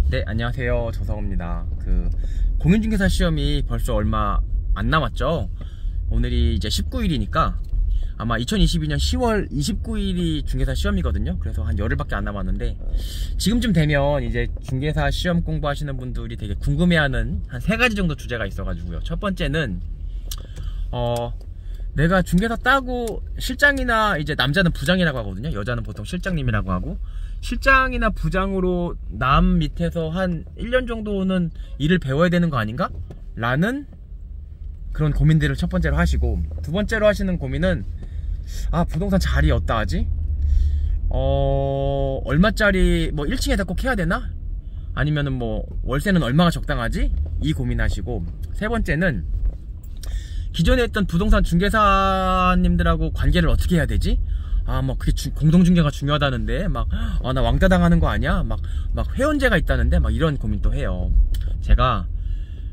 네, 안녕하세요. 조성호입니다. 공인중개사 시험이 벌써 얼마 안 남았죠? 오늘이 이제 19일이니까 아마 2022년 10월 29일이 중개사 시험이거든요. 그래서 한 열흘밖에 안 남았는데, 지금쯤 되면 이제 중개사 시험 공부하시는 분들이 되게 궁금해하는 한 3가지 정도 주제가 있어가지고요. 첫 번째는 내가 중개사 따고 실장이나, 이제 남자는 부장이라고 하거든요. 여자는 보통 실장님이라고 하고, 실장이나 부장으로 남 밑에서 한 1년 정도는 일을 배워야 되는 거 아닌가? 라는 그런 고민들을 첫 번째로 하시고, 두 번째로 하시는 고민은 부동산 자리 어디다 하지? 얼마짜리, 뭐 1층에다 꼭 해야 되나? 아니면은 뭐 월세는 얼마가 적당하지? 이 고민하시고, 세 번째는 기존에 했던 부동산 중개사님들하고 관계를 어떻게 해야 되지? 뭐 그게 공동중개가 중요하다는데, 나 왕따 당하는 거 아니야? 막 회원제가 있다는데, 이런 고민도 해요. 제가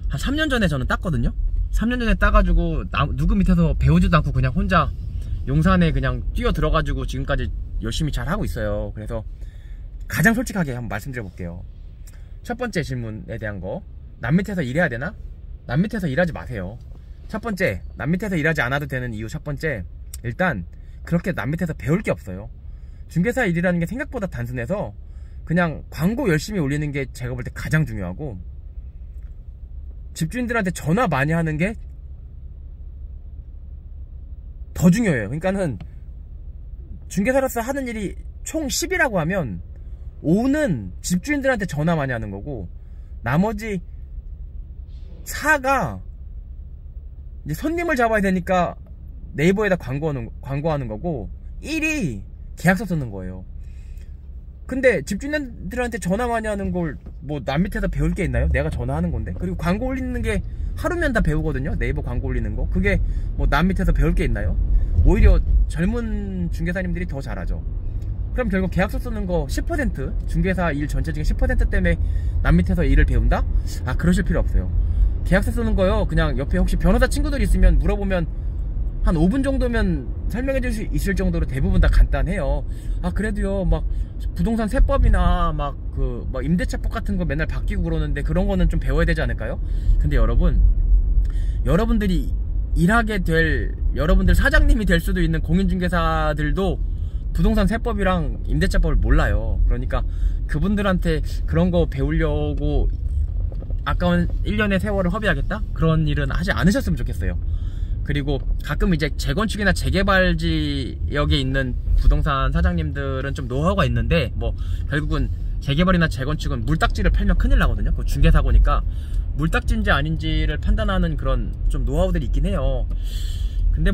한 3년 전에 저는 땄거든요. 3년 전에 따가지고 누구 밑에서 배우지도 않고 그냥 혼자 용산에 그냥 뛰어 들어가지고 지금까지 열심히 잘 하고 있어요. 그래서 가장 솔직하게 한번 말씀드려 볼게요. 첫 번째 질문에 대한 거, 남 밑에서 일해야 되나? 남 밑에서 일하지 마세요. 첫 번째, 남 밑에서 일하지 않아도 되는 이유 첫 번째, 일단 그렇게 남 밑에서 배울 게 없어요. 중개사 일이라는 게 생각보다 단순해서 그냥 광고 열심히 올리는 게 제가 볼 때 가장 중요하고, 집주인들한테 전화 많이 하는 게 더 중요해요. 그러니까는 중개사로서 하는 일이 총 10이라고 하면 5는 집주인들한테 전화 많이 하는 거고, 나머지 4가 이제 손님을 잡아야 되니까 네이버에다 광고하는 거고, 1이 계약서 쓰는 거예요. 근데 집주인들한테 전화 많이 하는 걸 뭐 남 밑에서 배울 게 있나요? 내가 전화하는 건데. 그리고 광고 올리는 게 하루면 다 배우거든요. 네이버 광고 올리는 거. 그게 뭐 남 밑에서 배울 게 있나요? 오히려 젊은 중개사님들이 더 잘하죠. 그럼 결국 계약서 쓰는 거 10%, 중개사 일 전체 중에 10% 때문에 남 밑에서 일을 배운다? 그러실 필요 없어요. 계약서 쓰는 거요, 그냥 옆에 혹시 변호사 친구들 있으면 물어보면 한 5분 정도면 설명해 줄 수 있을 정도로 대부분 다 간단해요. 그래도요, 부동산 세법이나 임대차법 같은 거 맨날 바뀌고 그러는데, 그런 거는 좀 배워야 되지 않을까요? 근데 여러분들이 일하게 될, 여러분들 사장님이 될 수도 있는 공인중개사들도 부동산 세법이랑 임대차법을 몰라요. 그러니까 그분들한테 그런 거 배우려고 아까운 1년의 세월을 허비하겠다? 그런 일은 하지 않으셨으면 좋겠어요. 그리고 가끔 이제 재건축이나 재개발 지역에 있는 부동산 사장님들은 좀 노하우가 있는데, 결국은 재개발이나 재건축은 물딱지를 팔면 큰일 나거든요. 그거 중개사고니까 물딱지인지 아닌지를 판단하는 그런 좀 노하우들이 있긴 해요. 근데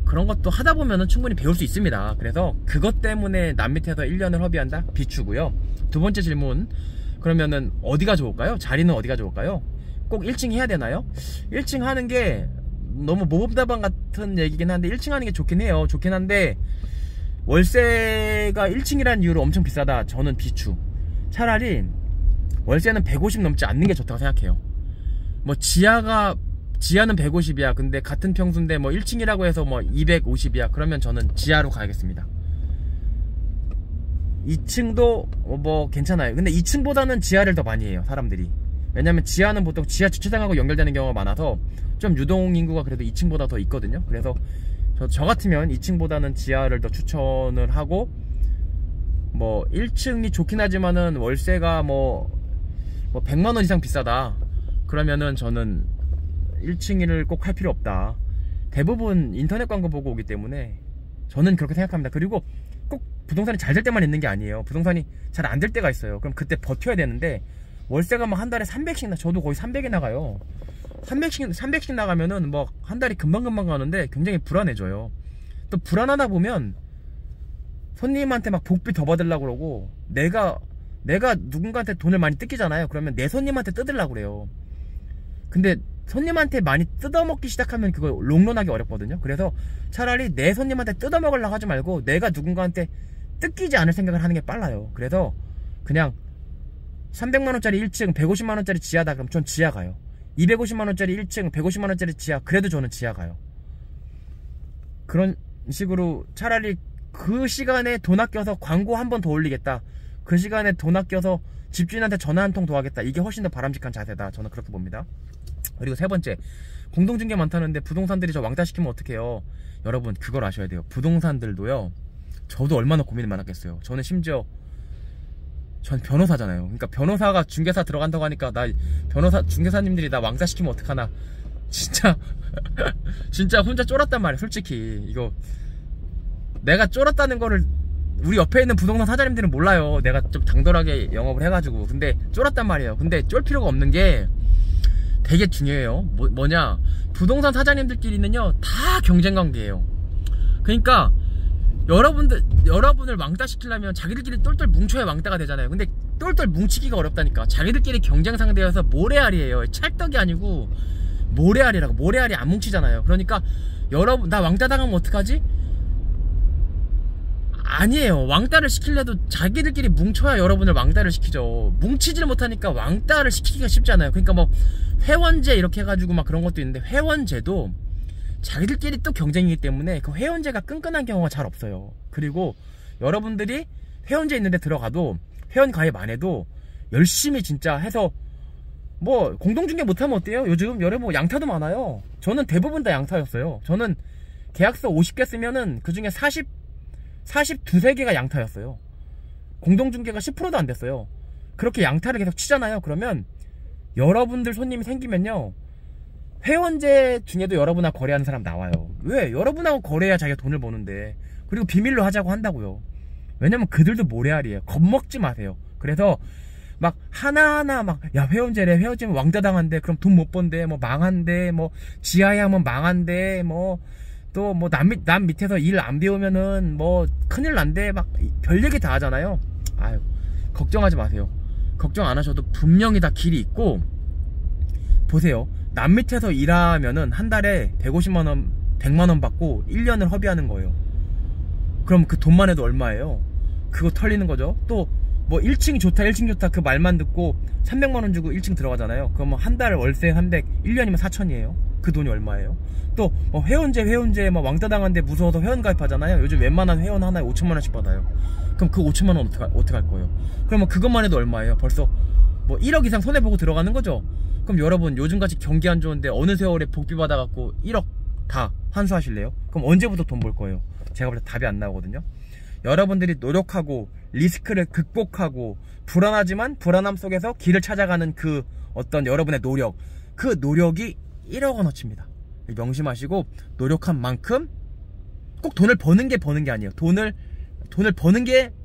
그런 것도 하다 보면은 충분히 배울 수 있습니다. 그래서 그것 때문에 남 밑에서 1년을 허비한다? 비추고요. 두 번째 질문, 그러면은 어디가 좋을까요? 자리는 어디가 좋을까요? 꼭 1층 해야 되나요? 1층 하는 게 너무 모범답안 같은 얘기긴 한데, 1층 하는 게 좋긴 해요. 좋긴 한데 월세가 1층이라는 이유로 엄청 비싸다? 저는 비추. 차라리 월세는 150 넘지 않는 게 좋다고 생각해요. 지하는 150이야 근데 같은 평수인데 1층이라고 해서 250이야 그러면 저는 지하로 가야겠습니다. 2층도 괜찮아요. 근데 2층보다는 지하를 더 많이 해요, 사람들이. 왜냐면 지하는 보통 지하 주차장하고 연결되는 경우가 많아서 좀 유동인구가 그래도 2층보다 더 있거든요. 그래서 저 같으면 2층보다는 지하를 더 추천을 하고, 1층이 좋긴 하지만은 월세가 100만원 이상 비싸다 그러면은 저는 1층을 꼭 할 필요 없다. 대부분 인터넷 광고 보고 오기 때문에 저는 그렇게 생각합니다. 그리고 꼭 부동산이 잘 될 때만 있는 게 아니에요. 부동산이 잘 안 될 때가 있어요. 그럼 그때 버텨야 되는데, 월세가 한 달에 300씩 저도 거의 300이 나가요. 300씩 나가면은 한 달이 금방금방 가는데 굉장히 불안해져요. 또 불안하다 보면 손님한테 복비 더 받으려고 그러고, 내가 누군가한테 돈을 많이 뜯기잖아요. 그러면 내 손님한테 뜯으려고 그래요. 근데 손님한테 많이 뜯어먹기 시작하면 그거 롱런하기 어렵거든요. 그래서 차라리 내 손님한테 뜯어먹으려고 하지 말고 내가 누군가한테 뜯기지 않을 생각을 하는 게 빨라요. 그래서 그냥 300만원짜리 1층 150만원짜리 지하다 그럼 전 지하 가요. 250만원짜리 1층 150만원짜리 지하, 그래도 저는 지하 가요. 그런 식으로 차라리 그 시간에 돈 아껴서 광고 한 번 더 올리겠다, 그 시간에 돈 아껴서 집주인한테 전화 한 통 더 하겠다. 이게 훨씬 더 바람직한 자세다. 저는 그렇게 봅니다. 그리고 세 번째, 공동중개 많다는데 부동산들이 저 왕따시키면 어떡해요. 여러분 그걸 아셔야 돼요. 부동산들도요, 저도 얼마나 고민이 많았겠어요. 저는 심지어 전 변호사잖아요. 그러니까 변호사가 중개사 들어간다고 하니까 나 변호사 중개사님들이 나 왕따시키면 어떡하나. 진짜 진짜 혼자 쫄았단 말이야. 솔직히 이거 내가 쫄았다는 거를 우리 옆에 있는 부동산 사장님들은 몰라요. 내가 좀 당돌하게 영업을 해가지고. 근데 쫄았단 말이에요. 근데 쫄 필요가 없는 게 되게 중요해요. 뭐냐, 부동산 사장님들끼리는요 다 경쟁관계예요. 그러니까 여러분을 왕따시키려면 자기들끼리 똘똘 뭉쳐야 왕따가 되잖아요. 근데 똘똘 뭉치기가 어렵다니까. 자기들끼리 경쟁 상대여서 모래알이에요. 찰떡이 아니고 모래알이라고. 모래알이 안 뭉치잖아요. 그러니까 여러분, 나 왕따 당하면 어떡하지? 아니에요. 왕따를 시키려도 자기들끼리 뭉쳐야 여러분을 왕따를 시키죠. 뭉치질 못하니까 왕따를 시키기가 쉽지 않아요. 그러니까 뭐 회원제 이렇게 해가지고 막 그런 것도 있는데, 회원제도 자기들끼리 또 경쟁이기 때문에 그 회원제가 끈끈한 경우가 잘 없어요. 그리고 여러분들이 회원제 있는데 들어가도, 회원 가입 안 해도 열심히 진짜 해서 뭐 공동중개 못하면 어때요? 요즘 여러분 양타도 많아요. 저는 대부분 다 양타였어요. 저는 계약서 50개 쓰면은 그 중에 42~43개가 양타였어요. 공동중개가 10%도 안 됐어요. 그렇게 양타를 계속 치잖아요. 그러면 여러분들 손님이 생기면요, 회원제 중에도 여러분하고 거래하는 사람 나와요. 왜? 여러분하고 거래해야 자기가 돈을 버는데. 그리고 비밀로 하자고 한다고요. 왜냐면 그들도 모래알이에요. 겁먹지 마세요. 그래서 막 하나하나 막, 야 회원제래, 회원제면 왕따 당한대, 그럼 돈 못 번대, 뭐 망한대, 뭐 지하에 하면 망한대, 뭐 또 뭐 남 밑에서 일 안 배우면은 뭐 큰일 난대, 막 별 얘기 다 하잖아요. 아유, 걱정하지 마세요. 걱정 안 하셔도 분명히 다 길이 있고. 보세요, 남 밑에서 일하면은 한 달에 150만원 100만원 받고 1년을 허비하는 거예요. 그럼 그 돈만 해도 얼마예요? 그거 털리는 거죠. 또 뭐 1층이 좋다 1층 좋다 그 말만 듣고 300만원 주고 1층 들어가잖아요. 그럼 한 달 월세 300, 1년이면 4천이에요 그 돈이 얼마예요? 또 뭐 회원제 뭐 왕따 당한데 무서워서 회원 가입하잖아요. 요즘 웬만한 회원 하나에 5천만원씩 받아요. 그럼 그 5천만원 어떻게 할 거예요? 그러면 그것만 해도 얼마예요? 벌써 뭐 1억 이상 손해보고 들어가는 거죠. 그럼 여러분 요즘같이 경기 안 좋은데 어느 세월에 복비 받아갖고 1억 다 환수하실래요? 그럼 언제부터 돈 벌 거예요? 제가 볼 때 답이 안 나오거든요. 여러분들이 노력하고 리스크를 극복하고 불안하지만 불안함 속에서 길을 찾아가는 그 어떤 여러분의 노력, 그 노력이 1억 원어치입니다. 명심하시고, 노력한 만큼 꼭 돈을 버는 게 아니에요. 돈을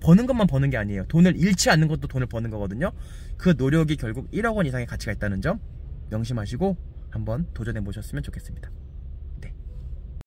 버는 것만 버는 게 아니에요. 돈을 잃지 않는 것도 돈을 버는 거거든요. 그 노력이 결국 1억 원 이상의 가치가 있다는 점 명심하시고 한번 도전해 보셨으면 좋겠습니다.